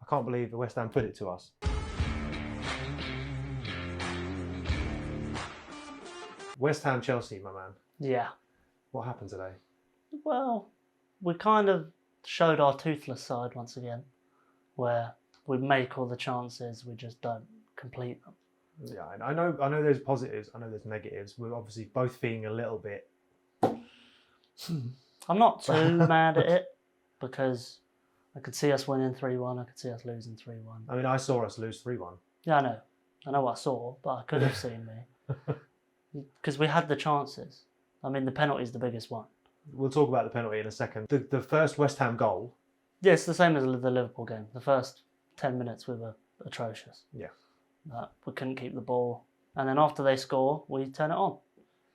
can't believe West Ham put it to us. West Ham Chelsea, my man. Yeah. What happened today? Well, we kind of showed our toothless side once again, where we make all the chances, we just don't complete them. Yeah, I know there's positives, I know there's negatives. We're obviously both feeling a little bit... I'm not too mad at it, because I could see us winning 3-1, I could see us losing 3-1. I mean, I saw us lose 3-1. Yeah, I know what I saw, but I could have seen me. Because we had the chances. I mean, the penalty is the biggest one. We'll talk about the penalty in a second. The first West Ham goal... Yeah, it's the same as the Liverpool game. The first 10 minutes we were atrocious. Yeah. We couldn't keep the ball. And then after they score, we turn it on.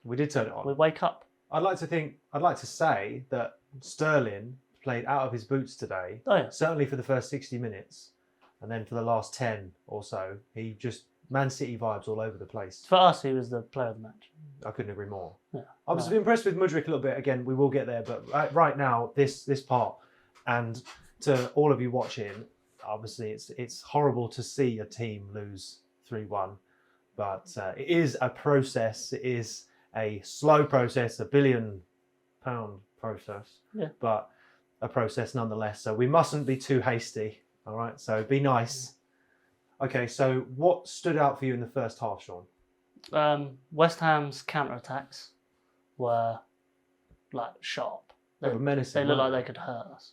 We did turn it on. We wake up. I'd like to say that Sterling played out of his boots today. Oh, yeah. Certainly for the first 60 minutes. And then for the last 10 or so, he just... Man City vibes all over the place. For us, he was the player of the match. I couldn't agree more. Yeah, I was impressed with Mudryk a little bit. Again, we will get there. But right now, this part, and to all of you watching, obviously it's horrible to see a team lose 3-1. But it is a process. It is a slow process, £1 billion process. Yeah. But a process nonetheless. So we mustn't be too hasty. All right. So be nice. Okay. So what stood out for you in the first half, Sean? West Ham's counter-attacks were like sharp. They were menacing. They looked like they could hurt us.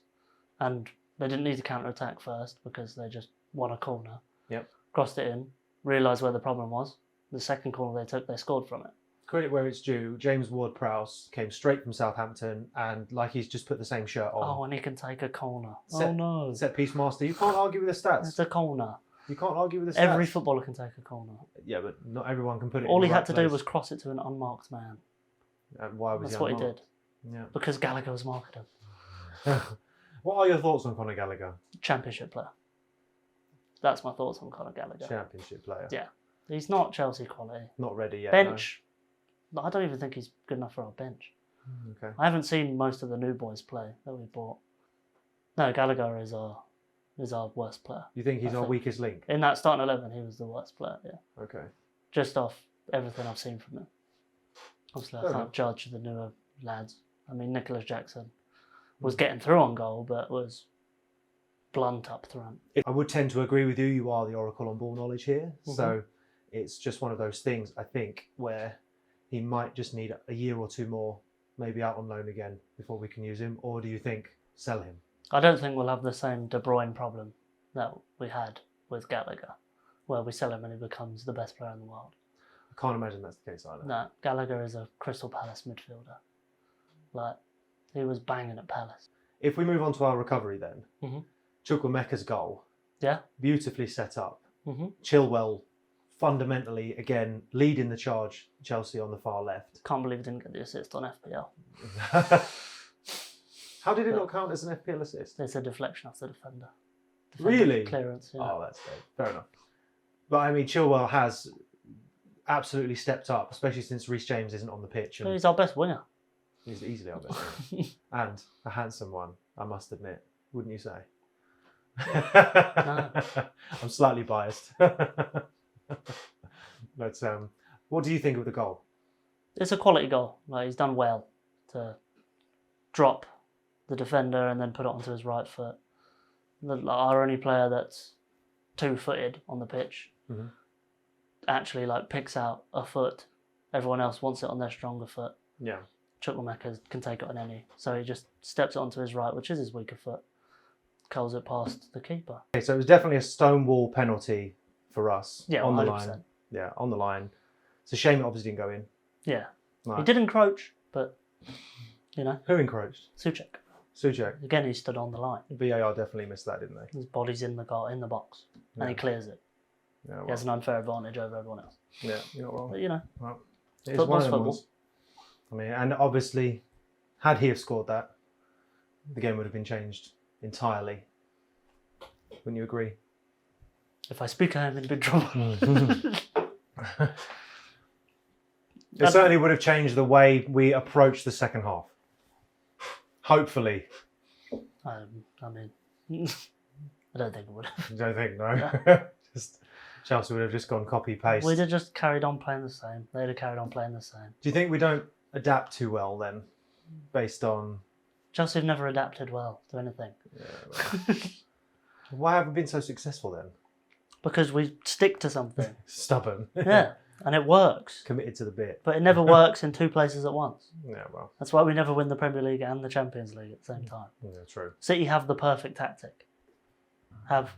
And they didn't need to counter-attack first because they just won a corner. Yep. Crossed it in, realised where the problem was. The second corner they took, they scored from it. Credit where it's due. James Ward-Prowse came straight from Southampton and like he's just put the same shirt on. Oh, and he can take a corner. Oh no. Set piece master. You can't argue with the stats. It's a corner. You can't argue with the stats. Every footballer can take a corner. Yeah, but not everyone can put it All in he the had right to place. do was cross it to an unmarked man. And why was That's what he unmarked? did. Yeah. Because Gallagher was marking him. What are your thoughts on Conor Gallagher? Championship player. That's my thoughts on Conor Gallagher. Championship player. Yeah. He's not Chelsea quality. Not ready yet. Bench. No. I don't even think he's good enough for our bench. No. Okay. I haven't seen most of the new boys play that we bought. No, Gallagher is our worst player. You think he's our weakest link? In that starting 11, he was the worst player, yeah. Okay. Just off everything I've seen from him. Obviously, I Fair can't enough. judge the newer lads. I mean, Nicholas Jackson was getting through on goal, but was blunt up front. I would tend to agree with you. You are the oracle on ball knowledge here. Mhm. So it's just one of those things, I think, where he might just need a year or two more, maybe out on loan again before we can use him. Or do you think sell him? I don't think we'll have the same De Bruyne problem that we had with Gallagher, where we sell him and he becomes the best player in the world. I can't imagine that's the case either. No, Gallagher is a Crystal Palace midfielder. Like, he was banging at Palace. If we move on to our recovery then, Mhm. Chukwuemeka's goal, Yeah? beautifully set up. Mm-hmm. Chilwell, fundamentally, again, leading the charge, Chelsea on the far left. Can't believe he didn't get the assist on FPL. How did it not count as an FPL assist? It's a deflection off the defender. Really? Clearance, yeah. Oh, that's great. Fair enough. But I mean, Chilwell has absolutely stepped up, especially since Reece James isn't on the pitch. And He's our best winger. he's easily our best player. And a handsome one, I must admit. Wouldn't you say? No. I'm slightly biased. But what do you think of the goal? It's a quality goal. Like, he's done well to drop the defender and then put it onto his right foot. Our only player that's two-footed on the pitch actually like picks out a foot. Everyone else wants it on their stronger foot. Yeah. Chukwuemeka can take it on any. So he just steps it onto his right, which is his weaker foot. Curls it past the keeper. Okay, so it was definitely a stonewall penalty for us. Yeah, on the 100%. line. Yeah, on the line. It's a shame it obviously didn't go in. Yeah. Right. He did encroach, but, you know. Who encroached? Souček. Souček. Again, he stood on the line. VAR definitely missed that, didn't they? His body's in the box, and he clears it. Yeah, well, He has an unfair advantage over everyone else. yeah, you're not wrong. But, you know, Well, it is Football's one of them football. ones. I mean, and obviously, had he have scored that, the game would have been changed entirely. Wouldn't you agree? if I speak, I am in big trouble. It certainly would have changed the way we approach the second half. Hopefully. I mean, I don't think it would have. You don't think, no? Yeah. Just Chelsea would have just gone copy-paste. We'd have just carried on playing the same. They'd have carried on playing the same. Do you think we don't adapt too well then, based on... Chelsea have never adapted well to anything. Yeah, why have we been so successful then? Because we stick to something. Stubborn. Yeah, and it works. Committed to the bit. But it never works in two places at once. Yeah, well, That's why we never win the Premier League and the Champions League at the same time. yeah, true. City have the perfect tactic. Have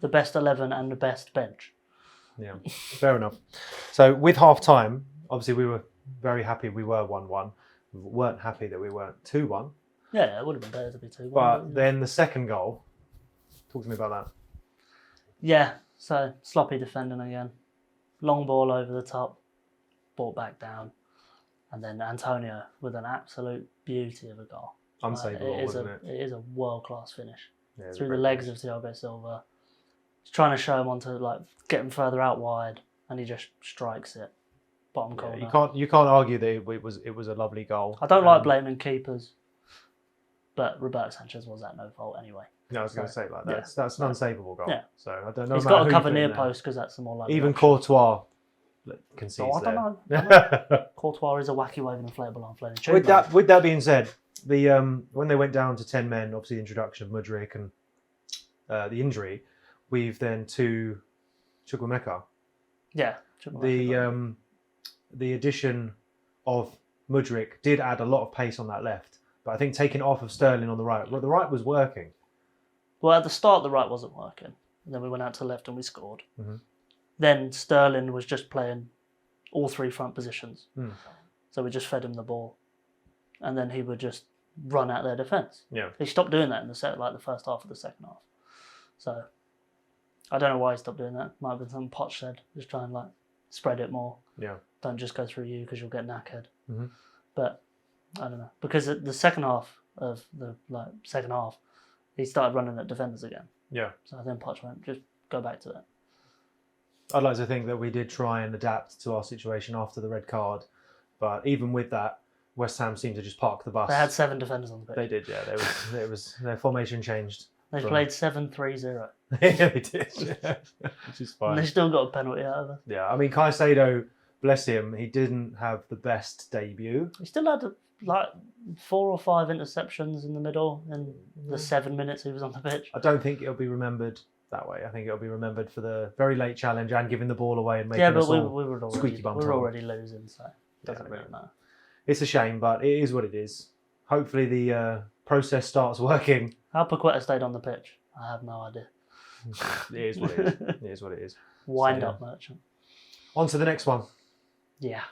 the best 11 and the best bench. Yeah, fair enough. So with half-time, obviously we were very happy we were 1-1. We weren't happy that we weren't 2-1. Yeah, it would have been better to be 2-1. But then the second goal, talk to me about that. Yeah, so sloppy defending again. Long ball over the top, brought back down. And then Antonio with an absolute beauty of a goal. Unsavable, wasn't it? It is a world-class finish. Yeah, it was a Through the great legs finish. of Thiago Silva. He's trying to show him onto, like, get him further out wide, and he just strikes it. Bottom corner. Yeah, you can't argue that it was a lovely goal. I don't like blaming keepers, but Roberto Sanchez was at no fault anyway. No, I was going to say, like, Yeah. that's an unsavable goal. Yeah. So I don't know. He's no got matter to who cover you put near in there. post because that's the more likely Even option. Courtois concedes So I there. don't know. Courtois is a wacky waving inflatable arm flailing tube. With that being said, the when they went down to 10 men, obviously the introduction of Mudryk and the injury, we've then to Chukwuemeka. Yeah. The addition of Mudryk did add a lot of pace on that left, but I think taking off of Sterling on the right, well, the right was working. Well, at the start, the right wasn't working. And then we went out to the left and we scored. Mhm. Then Sterling was just playing all three front positions. Mm. So we just fed him the ball. And then he would just run out their defence. Yeah. He stopped doing that in the first half of the second half. So I don't know why he stopped doing that. Might have been something Poch said. Just try and like spread it more. Yeah. Don't just go through you because you'll get knackered. Mhm. But I don't know. Because the second half of he started running at defenders again. Yeah. So then Poch went, just go back to it. I'd like to think that we did try and adapt to our situation after the red card, but even with that, West Ham seemed to just park the bus. They had 7 defenders on the pitch. They did, yeah. It was their formation changed. They played 7-3-0. Yeah, they did, yeah. Which is And fine. they still got a penalty out of it. Yeah, I mean, Caicedo, bless him, he didn't have the best debut. He still had like 4 or 5 interceptions in the middle in the 7 minutes he was on the pitch. I don't think it'll be remembered that way. I think it'll be remembered for the very late challenge and giving the ball away and making Yeah, but us we all were squeaky bum we were time. already losing, so it doesn't really matter. It's a shame, but it is what it is. Hopefully the process starts working. How Paqueta stayed on the pitch, I have no idea. It is what it is. It is what it is. Wind So, up merchant. On to the next one. Yeah.